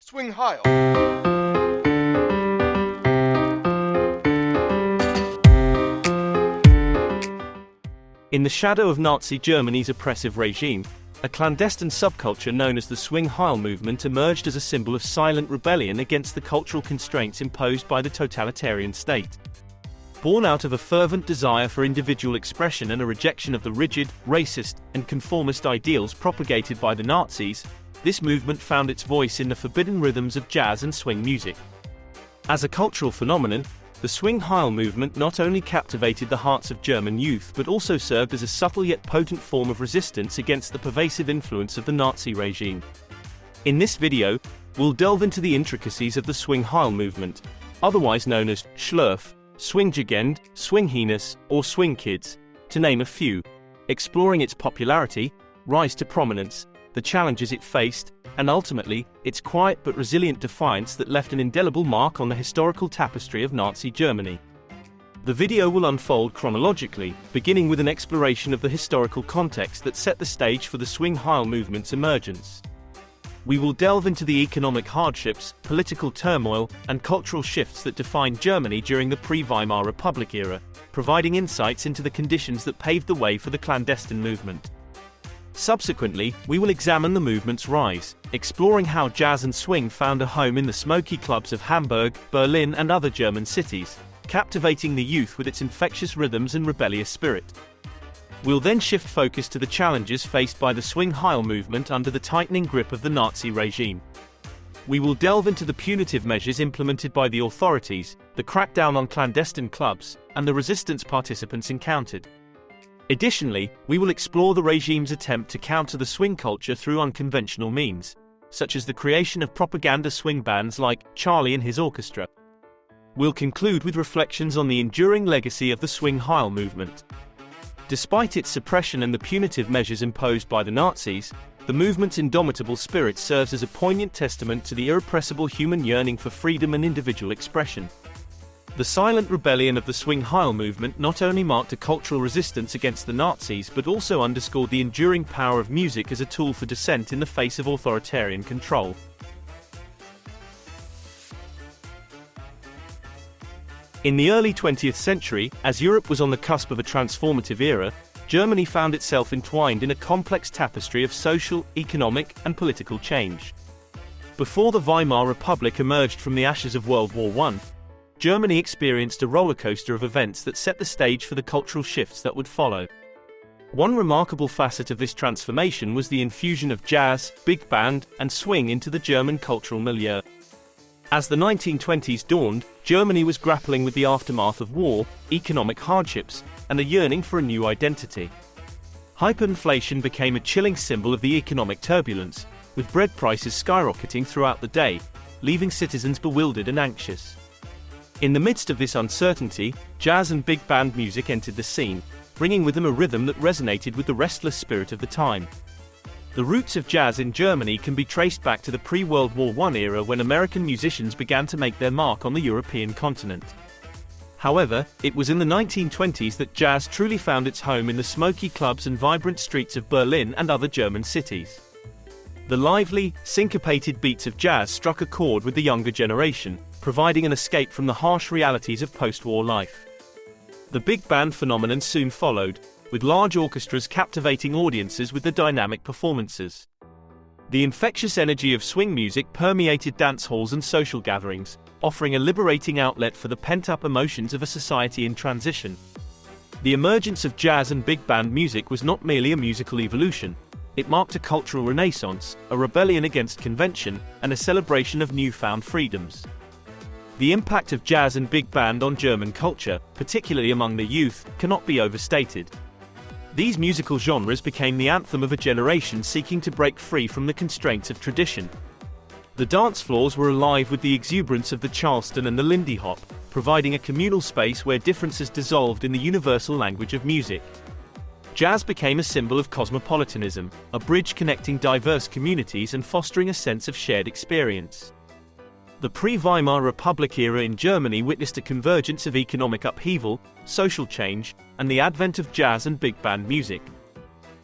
Swing Heil. In the shadow of Nazi Germany's oppressive regime, a clandestine subculture known as the Swing Heil movement emerged as a symbol of silent rebellion against the cultural constraints imposed by the totalitarian state. Born out of a fervent desire for individual expression and a rejection of the rigid, racist, and conformist ideals propagated by the Nazis, this movement found its voice in the forbidden rhythms of jazz and swing music. As a cultural phenomenon, the Swing Heil movement not only captivated the hearts of German youth but also served as a subtle yet potent form of resistance against the pervasive influence of the Nazi regime. In this video, we'll delve into the intricacies of the Swing Heil movement, otherwise known as Schlurf, Swingjugend, Swingheenus, or Swing Kids, to name a few, exploring its popularity, rise to prominence, the challenges it faced, and ultimately, its quiet but resilient defiance that left an indelible mark on the historical tapestry of Nazi Germany. The video will unfold chronologically, beginning with an exploration of the historical context that set the stage for the Swing Heil movement's emergence. We will delve into the economic hardships, political turmoil, and cultural shifts that defined Germany during the pre-Weimar Republic era, providing insights into the conditions that paved the way for the clandestine movement. Subsequently, we will examine the movement's rise, exploring how jazz and swing found a home in the smoky clubs of Hamburg, Berlin, and other German cities, captivating the youth with its infectious rhythms and rebellious spirit. We'll then shift focus to the challenges faced by the Swing Heil movement under the tightening grip of the Nazi regime. We will delve into the punitive measures implemented by the authorities, the crackdown on clandestine clubs, and the resistance participants encountered. Additionally, we will explore the regime's attempt to counter the swing culture through unconventional means, such as the creation of propaganda swing bands like Charlie and his Orchestra. We'll conclude with reflections on the enduring legacy of the Swing Heil movement. Despite its suppression and the punitive measures imposed by the Nazis, the movement's indomitable spirit serves as a poignant testament to the irrepressible human yearning for freedom and individual expression. The silent rebellion of the Swing Heil movement not only marked a cultural resistance against the Nazis but also underscored the enduring power of music as a tool for dissent in the face of authoritarian control. In the early 20th century, as Europe was on the cusp of a transformative era, Germany found itself entwined in a complex tapestry of social, economic, and political change. Before the Weimar Republic emerged from the ashes of World War I, Germany experienced a rollercoaster of events that set the stage for the cultural shifts that would follow. One remarkable facet of this transformation was the infusion of jazz, big band, and swing into the German cultural milieu. As the 1920s dawned, Germany was grappling with the aftermath of war, economic hardships, and a yearning for a new identity. Hyperinflation became a chilling symbol of the economic turbulence, with bread prices skyrocketing throughout the day, leaving citizens bewildered and anxious. In the midst of this uncertainty, jazz and big band music entered the scene, bringing with them a rhythm that resonated with the restless spirit of the time. The roots of jazz in Germany can be traced back to the pre-World War I era when American musicians began to make their mark on the European continent. However, it was in the 1920s that jazz truly found its home in the smoky clubs and vibrant streets of Berlin and other German cities. The lively, syncopated beats of jazz struck a chord with the younger generation, providing an escape from the harsh realities of post-war life. The big band phenomenon soon followed, with large orchestras captivating audiences with their dynamic performances. The infectious energy of swing music permeated dance halls and social gatherings, offering a liberating outlet for the pent-up emotions of a society in transition. The emergence of jazz and big band music was not merely a musical evolution. It marked a cultural renaissance, a rebellion against convention, and a celebration of newfound freedoms. The impact of jazz and big band on German culture, particularly among the youth, cannot be overstated. These musical genres became the anthem of a generation seeking to break free from the constraints of tradition. The dance floors were alive with the exuberance of the Charleston and the Lindy Hop, providing a communal space where differences dissolved in the universal language of music. Jazz became a symbol of cosmopolitanism, a bridge connecting diverse communities and fostering a sense of shared experience. The pre-Weimar Republic era in Germany witnessed a convergence of economic upheaval, social change, and the advent of jazz and big band music.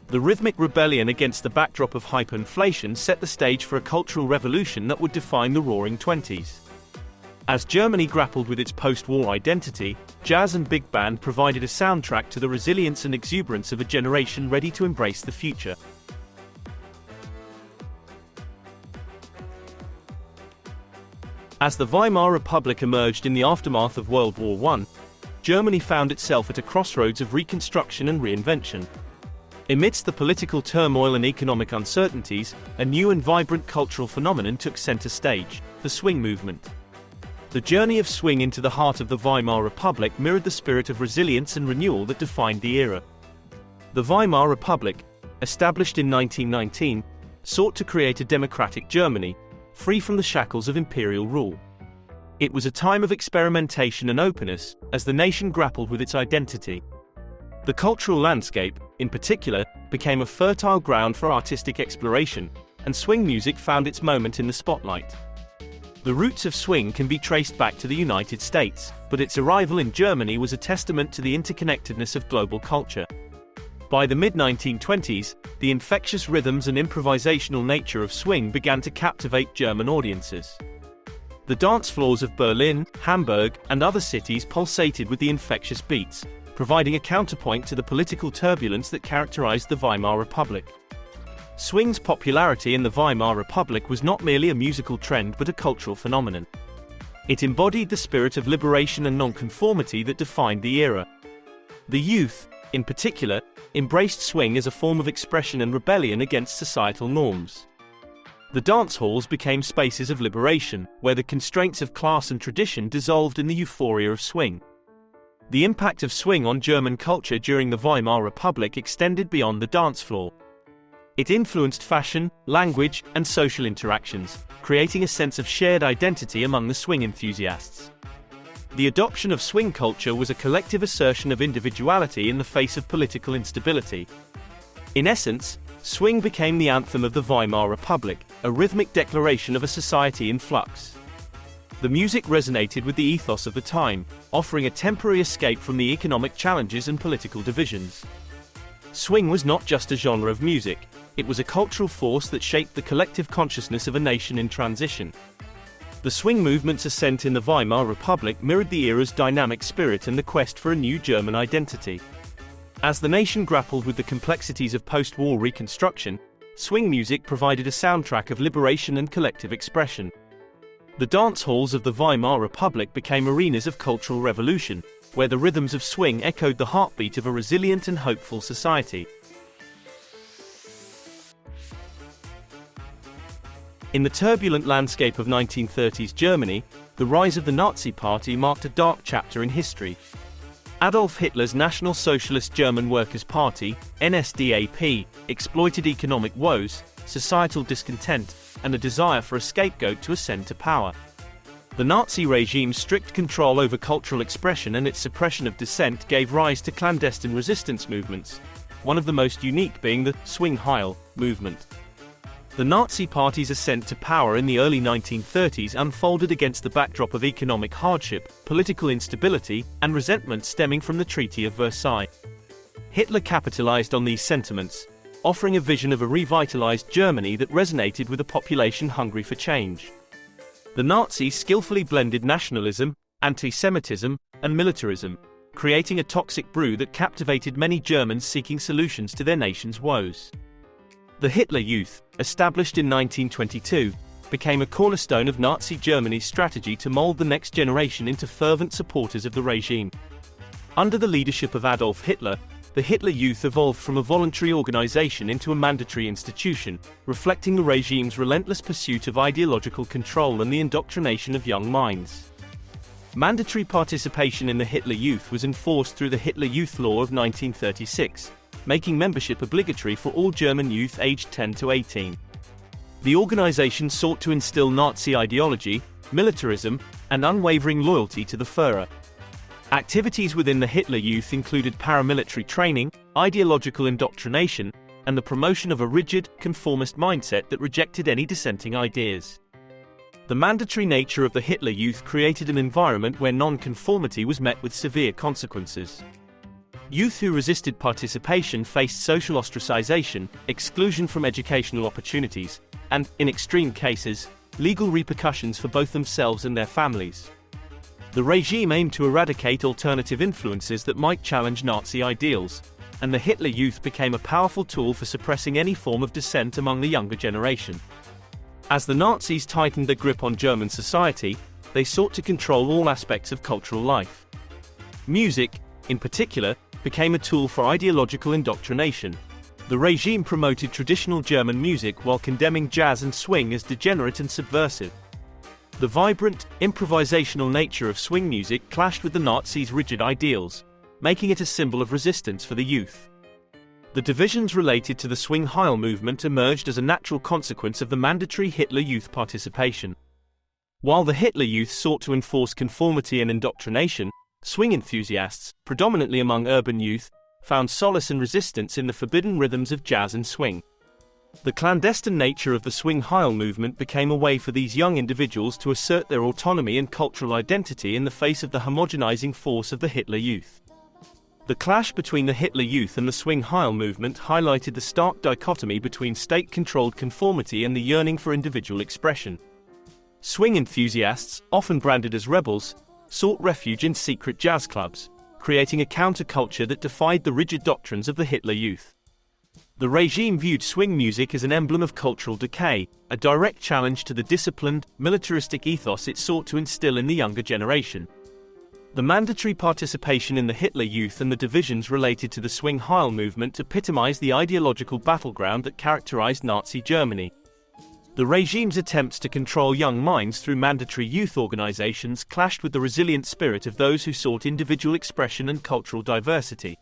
The rhythmic rebellion against the backdrop of hyperinflation set the stage for a cultural revolution that would define the Roaring Twenties. As Germany grappled with its post-war identity, jazz and big band provided a soundtrack to the resilience and exuberance of a generation ready to embrace the future. As the Weimar Republic emerged in the aftermath of World War I, Germany found itself at a crossroads of reconstruction and reinvention. Amidst the political turmoil and economic uncertainties, a new and vibrant cultural phenomenon took center stage: the swing movement. The journey of swing into the heart of the Weimar Republic mirrored the spirit of resilience and renewal that defined the era. The Weimar Republic, established in 1919, sought to create a democratic Germany, free from the shackles of imperial rule. It was a time of experimentation and openness, as the nation grappled with its identity. The cultural landscape, in particular, became a fertile ground for artistic exploration, and swing music found its moment in the spotlight. The roots of swing can be traced back to the United States, but its arrival in Germany was a testament to the interconnectedness of global culture. By the mid-1920s, the infectious rhythms and improvisational nature of swing began to captivate German audiences. The dance floors of Berlin, Hamburg, and other cities pulsated with the infectious beats, providing a counterpoint to the political turbulence that characterized the Weimar Republic. Swing's popularity in the Weimar Republic was not merely a musical trend but a cultural phenomenon. It embodied the spirit of liberation and nonconformity that defined the era. The youth, in particular, embraced swing as a form of expression and rebellion against societal norms. The dance halls became spaces of liberation, where the constraints of class and tradition dissolved in the euphoria of swing. The impact of swing on German culture during the Weimar Republic extended beyond the dance floor. It influenced fashion, language, and social interactions, creating a sense of shared identity among the swing enthusiasts. The adoption of swing culture was a collective assertion of individuality in the face of political instability. In essence, swing became the anthem of the Weimar Republic, a rhythmic declaration of a society in flux. The music resonated with the ethos of the time, offering a temporary escape from the economic challenges and political divisions. Swing was not just a genre of music, it was a cultural force that shaped the collective consciousness of a nation in transition. The swing movement's ascent in the Weimar Republic mirrored the era's dynamic spirit and the quest for a new German identity. As the nation grappled with the complexities of post-war reconstruction, swing music provided a soundtrack of liberation and collective expression. The dance halls of the Weimar Republic became arenas of cultural revolution, where the rhythms of swing echoed the heartbeat of a resilient and hopeful society. In the turbulent landscape of 1930s Germany, the rise of the Nazi Party marked a dark chapter in history. Adolf Hitler's National Socialist German Workers' Party, NSDAP, exploited economic woes, societal discontent, and a desire for a scapegoat to ascend to power. The Nazi regime's strict control over cultural expression and its suppression of dissent gave rise to clandestine resistance movements, one of the most unique being the Swing Heil movement. The Nazi Party's ascent to power in the early 1930s unfolded against the backdrop of economic hardship, political instability, and resentment stemming from the Treaty of Versailles. Hitler capitalized on these sentiments, offering a vision of a revitalized Germany that resonated with a population hungry for change. The Nazis skillfully blended nationalism, anti-Semitism, and militarism, creating a toxic brew that captivated many Germans seeking solutions to their nation's woes. The Hitler Youth, established in 1922, became a cornerstone of Nazi Germany's strategy to mold the next generation into fervent supporters of the regime. Under the leadership of Adolf Hitler, the Hitler Youth evolved from a voluntary organization into a mandatory institution, reflecting the regime's relentless pursuit of ideological control and the indoctrination of young minds. Mandatory participation in the Hitler Youth was enforced through the Hitler Youth Law of 1936, making membership obligatory for all German youth aged 10 to 18. The organization sought to instill Nazi ideology, militarism, and unwavering loyalty to the Führer. Activities within the Hitler Youth included paramilitary training, ideological indoctrination, and the promotion of a rigid, conformist mindset that rejected any dissenting ideas. The mandatory nature of the Hitler Youth created an environment where non-conformity was met with severe consequences. Youth who resisted participation faced social ostracization, exclusion from educational opportunities, and, in extreme cases, legal repercussions for both themselves and their families. The regime aimed to eradicate alternative influences that might challenge Nazi ideals, and the Hitler Youth became a powerful tool for suppressing any form of dissent among the younger generation. As the Nazis tightened their grip on German society, they sought to control all aspects of cultural life. Music, in particular, became a tool for ideological indoctrination. The regime promoted traditional German music while condemning jazz and swing as degenerate and subversive. The vibrant, improvisational nature of swing music clashed with the Nazis' rigid ideals, making it a symbol of resistance for the youth. The divisions related to the swing Heil movement emerged as a natural consequence of the mandatory Hitler Youth participation. While the Hitler Youth sought to enforce conformity and indoctrination, swing enthusiasts, predominantly among urban youth, found solace and resistance in the forbidden rhythms of jazz and swing. The clandestine nature of the swing Heil movement became a way for these young individuals to assert their autonomy and cultural identity in the face of the homogenizing force of the Hitler Youth. The clash between the Hitler Youth and the swing Heil movement highlighted the stark dichotomy between state-controlled conformity and the yearning for individual expression. Swing enthusiasts, often branded as rebels, sought refuge in secret jazz clubs, creating a counterculture that defied the rigid doctrines of the Hitler Youth. The regime viewed swing music as an emblem of cultural decay, a direct challenge to the disciplined, militaristic ethos it sought to instill in the younger generation. The mandatory participation in the Hitler Youth and the divisions related to the swing Heil movement epitomized the ideological battleground that characterized Nazi Germany. The regime's attempts to control young minds through mandatory youth organizations clashed with the resilient spirit of those who sought individual expression and cultural diversity.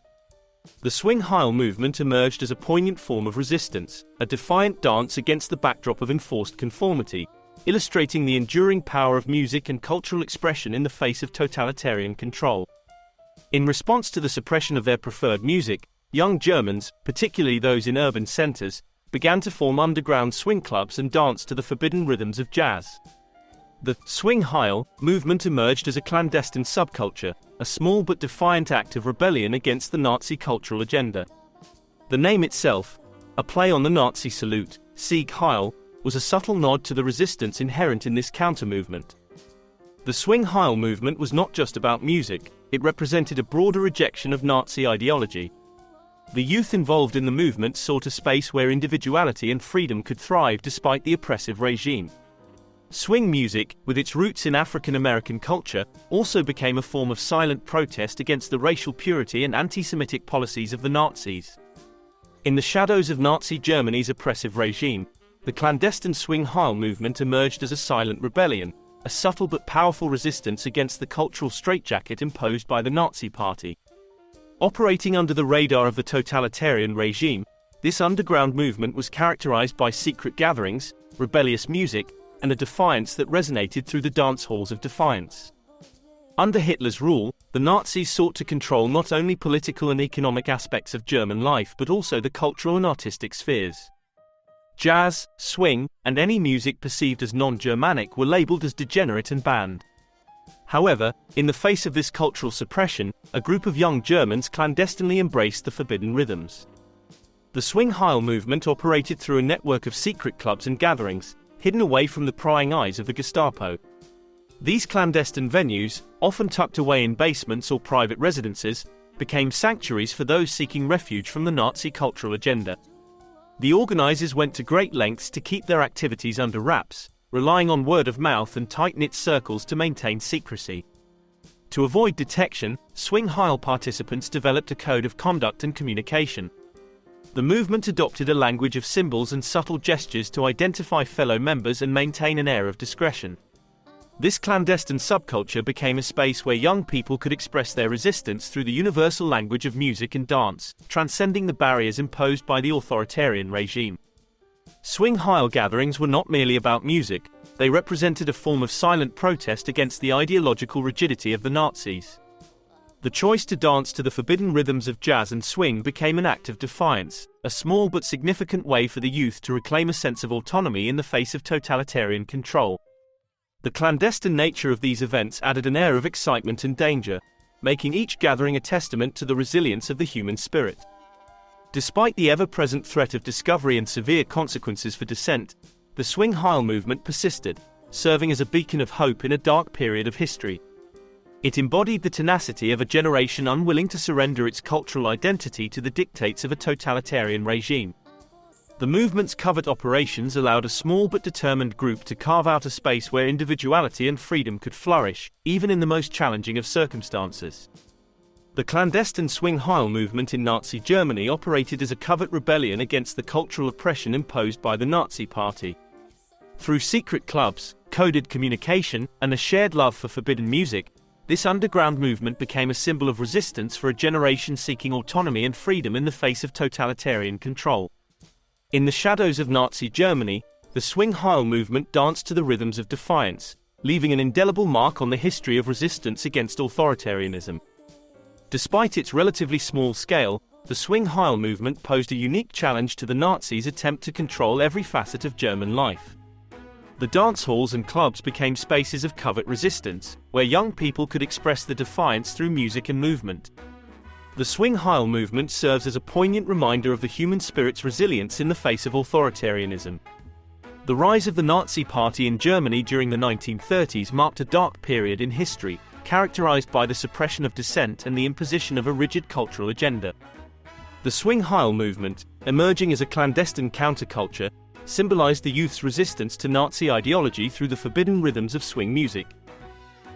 The swing Heil movement emerged as a poignant form of resistance, a defiant dance against the backdrop of enforced conformity, illustrating the enduring power of music and cultural expression in the face of totalitarian control. In response to the suppression of their preferred music, young Germans, particularly those in urban centers, began to form underground swing clubs and dance to the forbidden rhythms of jazz. The swing Heil movement emerged as a clandestine subculture, a small but defiant act of rebellion against the Nazi cultural agenda. The name itself, a play on the Nazi salute, Sieg Heil, was a subtle nod to the resistance inherent in this counter-movement. The swing Heil movement was not just about music, it represented a broader rejection of Nazi ideology. The youth involved in the movement sought a space where individuality and freedom could thrive despite the oppressive regime. Swing music, with its roots in African American culture, also became a form of silent protest against the racial purity and anti-Semitic policies of the Nazis. In the shadows of Nazi Germany's oppressive regime, the clandestine swing Heil movement emerged as a silent rebellion, a subtle but powerful resistance against the cultural straitjacket imposed by the Nazi Party. Operating under the radar of the totalitarian regime, this underground movement was characterized by secret gatherings, rebellious music, and a defiance that resonated through the dance halls of defiance. Under Hitler's rule, the Nazis sought to control not only political and economic aspects of German life but also the cultural and artistic spheres. Jazz, swing, and any music perceived as non-Germanic were labeled as degenerate and banned. However, in the face of this cultural suppression, a group of young Germans clandestinely embraced the forbidden rhythms. The swing Heil movement operated through a network of secret clubs and gatherings, hidden away from the prying eyes of the Gestapo. These clandestine venues, often tucked away in basements or private residences, became sanctuaries for those seeking refuge from the Nazi cultural agenda. The organizers went to great lengths to keep their activities under wraps, relying on word of mouth and tight-knit circles to maintain secrecy. To avoid detection, swing Heil participants developed a code of conduct and communication. The movement adopted a language of symbols and subtle gestures to identify fellow members and maintain an air of discretion. This clandestine subculture became a space where young people could express their resistance through the universal language of music and dance, transcending the barriers imposed by the authoritarian regime. Swing Heil gatherings were not merely about music, they represented a form of silent protest against the ideological rigidity of the Nazis. The choice to dance to the forbidden rhythms of jazz and swing became an act of defiance, a small but significant way for the youth to reclaim a sense of autonomy in the face of totalitarian control. The clandestine nature of these events added an air of excitement and danger. making each gathering a testament to the resilience of the human spirit. Despite the ever-present threat of discovery and severe consequences for dissent, the swing Heil movement persisted, serving as a beacon of hope in a dark period of history. It embodied the tenacity of a generation unwilling to surrender its cultural identity to the dictates of a totalitarian regime. The movement's covert operations allowed a small but determined group to carve out a space where individuality and freedom could flourish, even in the most challenging of circumstances. The clandestine swing Heil movement in Nazi Germany operated as a covert rebellion against the cultural oppression imposed by the Nazi Party. Through secret clubs, coded communication, and a shared love for forbidden music, this underground movement became a symbol of resistance for a generation seeking autonomy and freedom in the face of totalitarian control. In the shadows of Nazi Germany, the swing Heil movement danced to the rhythms of defiance, leaving an indelible mark on the history of resistance against authoritarianism. Despite its relatively small scale, the swing Heil movement posed a unique challenge to the Nazis' attempt to control every facet of German life. The dance halls and clubs became spaces of covert resistance, where young people could express their defiance through music and movement. The swing Heil movement serves as a poignant reminder of the human spirit's resilience in the face of authoritarianism. The rise of the Nazi Party in Germany during the 1930s marked a dark period in history, characterized by the suppression of dissent and the imposition of a rigid cultural agenda. The swing Heil movement, emerging as a clandestine counterculture, symbolized the youth's resistance to Nazi ideology through the forbidden rhythms of swing music.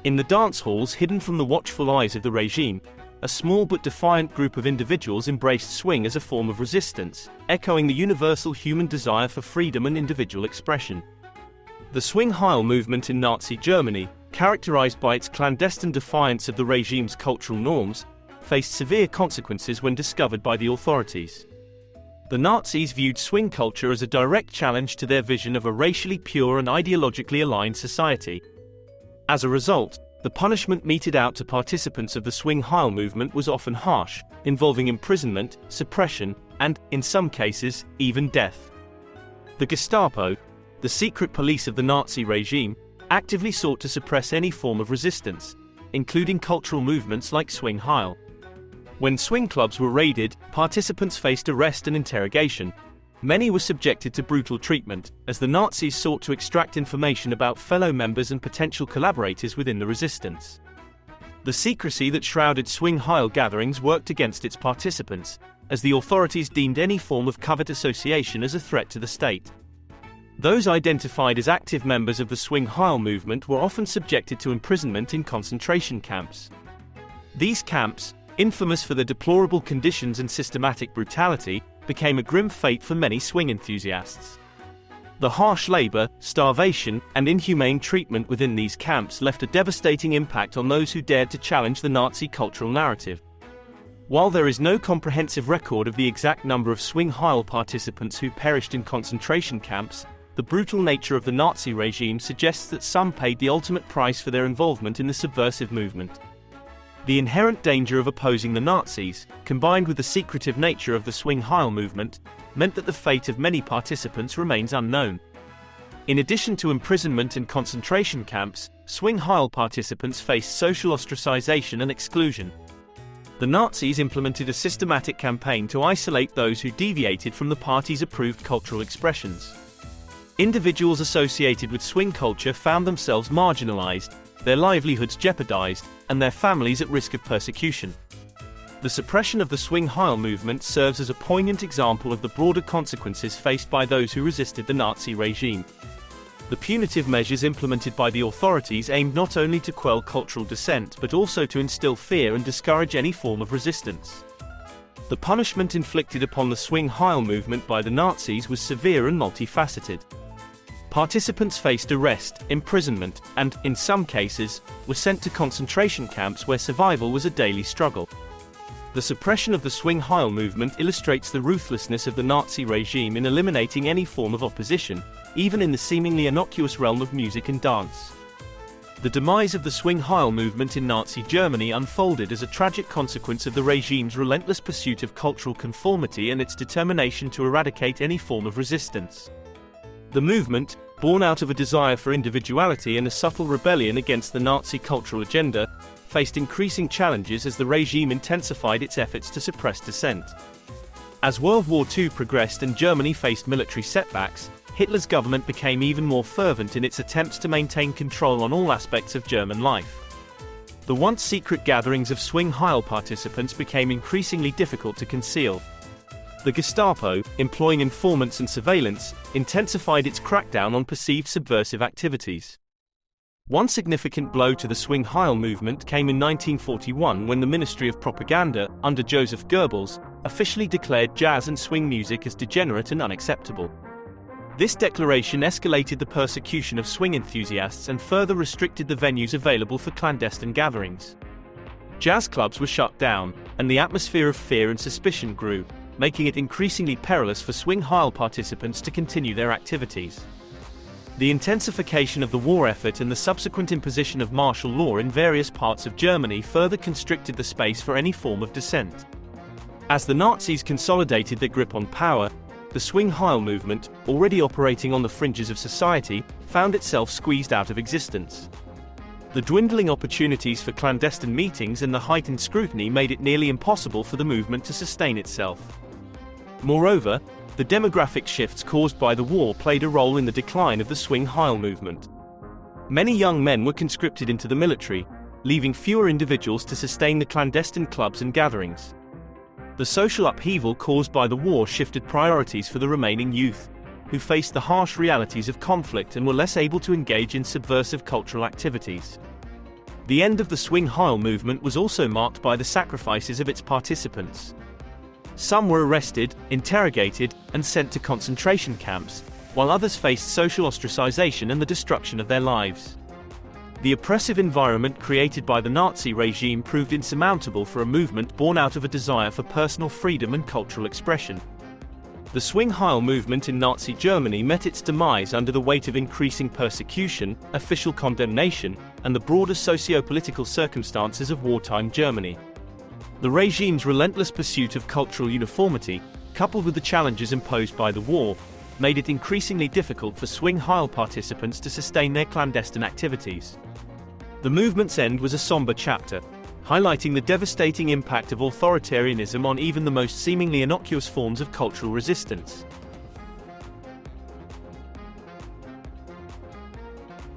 In the dance halls hidden from the watchful eyes of the regime, a small but defiant group of individuals embraced swing as a form of resistance, echoing the universal human desire for freedom and individual expression. The swing Heil movement in Nazi Germany, characterized by its clandestine defiance of the regime's cultural norms, faced severe consequences when discovered by the authorities. The Nazis viewed swing culture as a direct challenge to their vision of a racially pure and ideologically aligned society. As a result, the punishment meted out to participants of the swing Heil movement was often harsh, involving imprisonment, suppression, and, in some cases, even death. The Gestapo, the secret police of the Nazi regime, actively sought to suppress any form of resistance, including cultural movements like swing Heil. When swing clubs were raided, participants faced arrest and interrogation. Many were subjected to brutal treatment, as the Nazis sought to extract information about fellow members and potential collaborators within the resistance. The secrecy that shrouded swing Heil gatherings worked against its participants, as the authorities deemed any form of covert association as a threat to the state. Those identified as active members of the swing Heil movement were often subjected to imprisonment in concentration camps. These camps, infamous for their deplorable conditions and systematic brutality, became a grim fate for many swing enthusiasts. The harsh labor, starvation, and inhumane treatment within these camps left a devastating impact on those who dared to challenge the Nazi cultural narrative. While there is no comprehensive record of the exact number of swing Heil participants who perished in concentration camps, the brutal nature of the Nazi regime suggests that some paid the ultimate price for their involvement in the subversive movement. The inherent danger of opposing the Nazis, combined with the secretive nature of the swing Heil movement, meant that the fate of many participants remains unknown. In addition to imprisonment in concentration camps, swing Heil participants faced social ostracization and exclusion. The Nazis implemented a systematic campaign to isolate those who deviated from the party's approved cultural expressions. Individuals associated with swing culture found themselves marginalized, their livelihoods jeopardized, and their families at risk of persecution. The suppression of the swing Heil movement serves as a poignant example of the broader consequences faced by those who resisted the Nazi regime. The punitive measures implemented by the authorities aimed not only to quell cultural dissent but also to instill fear and discourage any form of resistance. The punishment inflicted upon the swing Heil movement by the Nazis was severe and multifaceted. Participants faced arrest, imprisonment, and, in some cases, were sent to concentration camps where survival was a daily struggle. The suppression of the swing Heil movement illustrates the ruthlessness of the Nazi regime in eliminating any form of opposition, even in the seemingly innocuous realm of music and dance. The demise of the swing Heil movement in Nazi Germany unfolded as a tragic consequence of the regime's relentless pursuit of cultural conformity and its determination to eradicate any form of resistance. The movement, born out of a desire for individuality and a subtle rebellion against the Nazi cultural agenda, faced increasing challenges as the regime intensified its efforts to suppress dissent. As World War II progressed and Germany faced military setbacks, Hitler's government became even more fervent in its attempts to maintain control on all aspects of German life. The once secret gatherings of swing Heil participants became increasingly difficult to conceal. The Gestapo, employing informants and surveillance, intensified its crackdown on perceived subversive activities. One significant blow to the swing Heil movement came in 1941 when the Ministry of Propaganda, under Joseph Goebbels, officially declared jazz and swing music as degenerate and unacceptable. This declaration escalated the persecution of swing enthusiasts and further restricted the venues available for clandestine gatherings. Jazz clubs were shut down, and the atmosphere of fear and suspicion grew, making it increasingly perilous for swing Heil participants to continue their activities. The intensification of the war effort and the subsequent imposition of martial law in various parts of Germany further constricted the space for any form of dissent. As the Nazis consolidated their grip on power, the swing Heil movement, already operating on the fringes of society, found itself squeezed out of existence. The dwindling opportunities for clandestine meetings and the heightened scrutiny made it nearly impossible for the movement to sustain itself. Moreover, the demographic shifts caused by the war played a role in the decline of the swing Heil movement. Many young men were conscripted into the military, leaving fewer individuals to sustain the clandestine clubs and gatherings. The social upheaval caused by the war shifted priorities for the remaining youth, who faced the harsh realities of conflict and were less able to engage in subversive cultural activities. The end of the swing Heil movement was also marked by the sacrifices of its participants. Some were arrested, interrogated, and sent to concentration camps, while others faced social ostracization and the destruction of their lives. The oppressive environment created by the Nazi regime proved insurmountable for a movement born out of a desire for personal freedom and cultural expression. The swing Heil movement in Nazi Germany met its demise under the weight of increasing persecution, official condemnation, and the broader socio-political circumstances of wartime Germany. The regime's relentless pursuit of cultural uniformity, coupled with the challenges imposed by the war, made it increasingly difficult for swing Heil participants to sustain their clandestine activities. The movement's end was a somber chapter, highlighting the devastating impact of authoritarianism on even the most seemingly innocuous forms of cultural resistance.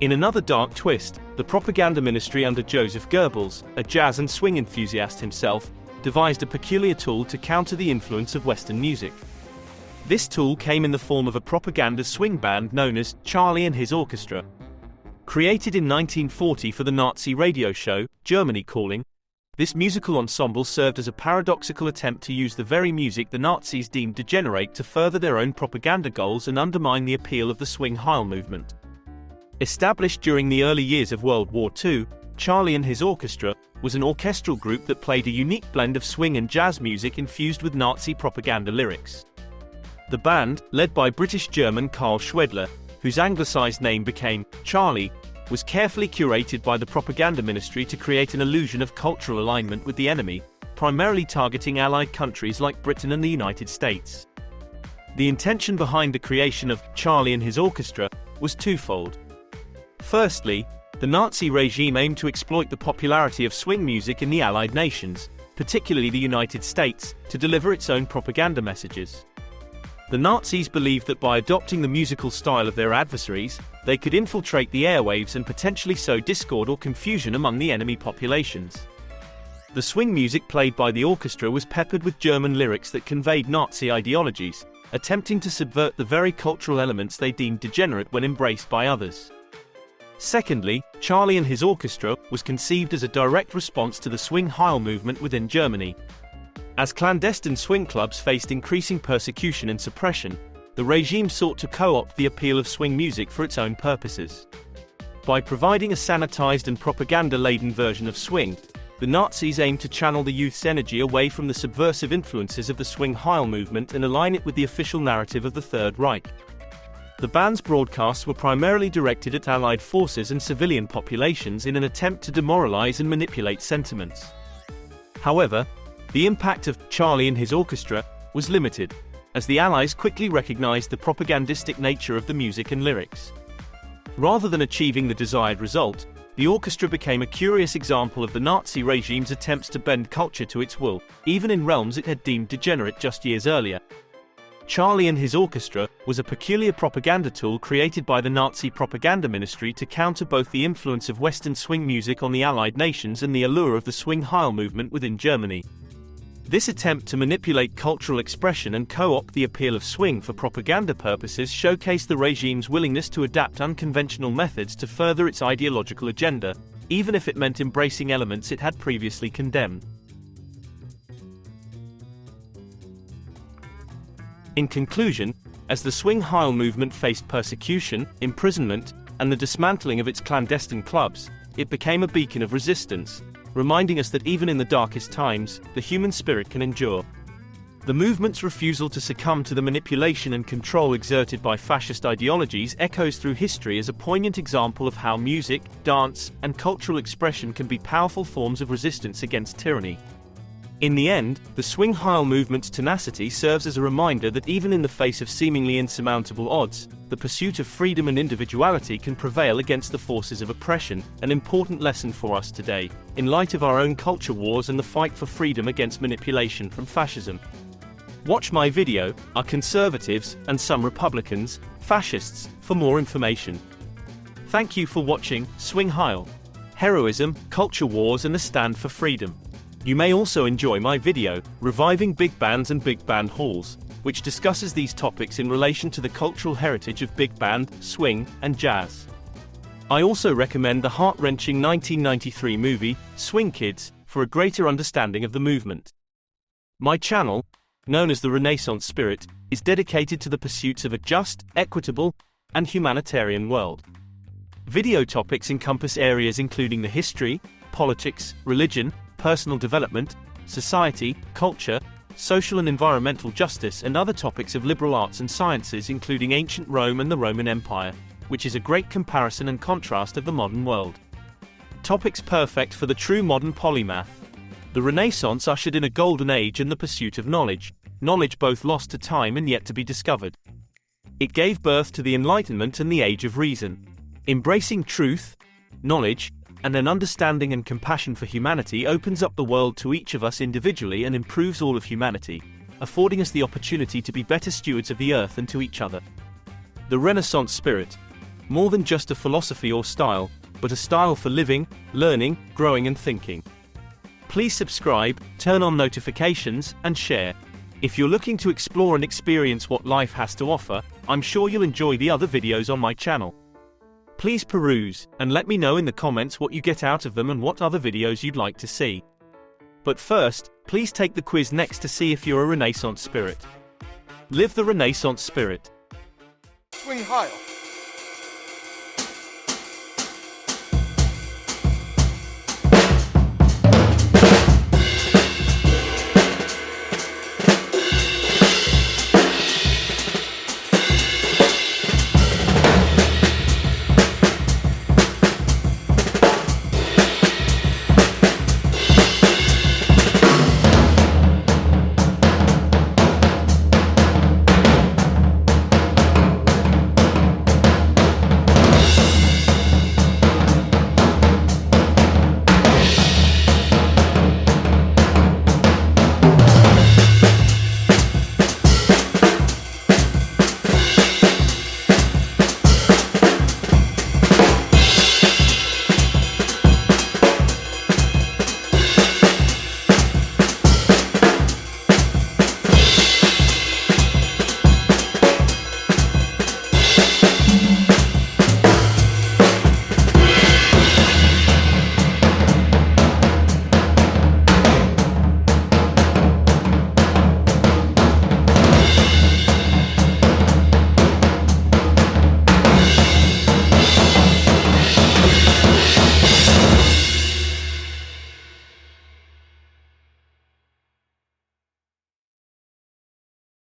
In another dark twist, the propaganda ministry under Joseph Goebbels, a jazz and swing enthusiast himself, devised a peculiar tool to counter the influence of Western music. This tool came in the form of a propaganda swing band known as Charlie and His Orchestra. Created in 1940 for the Nazi radio show, Germany Calling, this musical ensemble served as a paradoxical attempt to use the very music the Nazis deemed degenerate to further their own propaganda goals and undermine the appeal of the swing Heil movement. Established during the early years of World War II, Charlie and His Orchestra was an orchestral group that played a unique blend of swing and jazz music infused with Nazi propaganda lyrics. The band, led by British-German Karl Schwedler, whose anglicized name became Charlie, was carefully curated by the propaganda ministry to create an illusion of cultural alignment with the enemy, primarily targeting Allied countries like Britain and the United States. The intention behind the creation of Charlie and His Orchestra was twofold. Firstly, the Nazi regime aimed to exploit the popularity of swing music in the Allied nations, particularly the United States, to deliver its own propaganda messages. The Nazis believed that by adopting the musical style of their adversaries, they could infiltrate the airwaves and potentially sow discord or confusion among the enemy populations. The swing music played by the orchestra was peppered with German lyrics that conveyed Nazi ideologies, attempting to subvert the very cultural elements they deemed degenerate when embraced by others. Secondly, Charlie and His Orchestra was conceived as a direct response to the swing Heil movement within Germany. As clandestine swing clubs faced increasing persecution and suppression, the regime sought to co-opt the appeal of swing music for its own purposes. By providing a sanitized and propaganda-laden version of swing, the Nazis aimed to channel the youth's energy away from the subversive influences of the swing Heil movement and align it with the official narrative of the Third Reich. The band's broadcasts were primarily directed at Allied forces and civilian populations in an attempt to demoralize and manipulate sentiments. However, the impact of Charlie and His Orchestra was limited, as the Allies quickly recognized the propagandistic nature of the music and lyrics. Rather than achieving the desired result, the orchestra became a curious example of the Nazi regime's attempts to bend culture to its will, even in realms it had deemed degenerate just years earlier. Charlie and his orchestra was a peculiar propaganda tool created by the Nazi propaganda ministry to counter both the influence of Western swing music on the Allied nations and the allure of the swing Heil movement within Germany. This attempt to manipulate cultural expression and co-opt the appeal of swing for propaganda purposes showcased the regime's willingness to adapt unconventional methods to further its ideological agenda, even if it meant embracing elements it had previously condemned. In conclusion, as the swing Heil movement faced persecution, imprisonment, and the dismantling of its clandestine clubs, it became a beacon of resistance, reminding us that even in the darkest times, the human spirit can endure. The movement's refusal to succumb to the manipulation and control exerted by fascist ideologies echoes through history as a poignant example of how music, dance, and cultural expression can be powerful forms of resistance against tyranny. In the end, the swing Heil movement's tenacity serves as a reminder that even in the face of seemingly insurmountable odds, the pursuit of freedom and individuality can prevail against the forces of oppression, an important lesson for us today, in light of our own culture wars and the fight for freedom against manipulation from fascism. Watch my video, Are Conservatives, and Some Republicans, Fascists, for more information. Thank you for watching Swing Heil. Heroism, Culture Wars and a Stand for Freedom. You may also enjoy my video, Reviving Big Bands and Big Band Halls, which discusses these topics in relation to the cultural heritage of big band, swing, and jazz. I also recommend the heart-wrenching 1993 movie, Swing Kids, for a greater understanding of the movement. My channel, known as the Renaissance Spirit, is dedicated to the pursuits of a just, equitable, and humanitarian world. Video topics encompass areas including the history, politics, religion, personal development, society, culture, social and environmental justice and other topics of liberal arts and sciences including ancient Rome and the Roman Empire, which is a great comparison and contrast of the modern world. Topics perfect for the true modern polymath. The Renaissance ushered in a golden age in the pursuit of knowledge both lost to time and yet to be discovered. It gave birth to the Enlightenment and the Age of Reason. Embracing truth, knowledge, and an understanding and compassion for humanity opens up the world to each of us individually and improves all of humanity, affording us the opportunity to be better stewards of the earth and to each other. The Renaissance spirit, more than just a philosophy or style, but a style for living, learning, growing and thinking. Please subscribe, turn on notifications, and share. If you're looking to explore and experience what life has to offer, I'm sure you'll enjoy the other videos on my channel. Please peruse, and let me know in the comments what you get out of them and what other videos you'd like to see. But first, please take the quiz next to see if you're a Renaissance spirit. Live the Renaissance spirit. Swing Heil.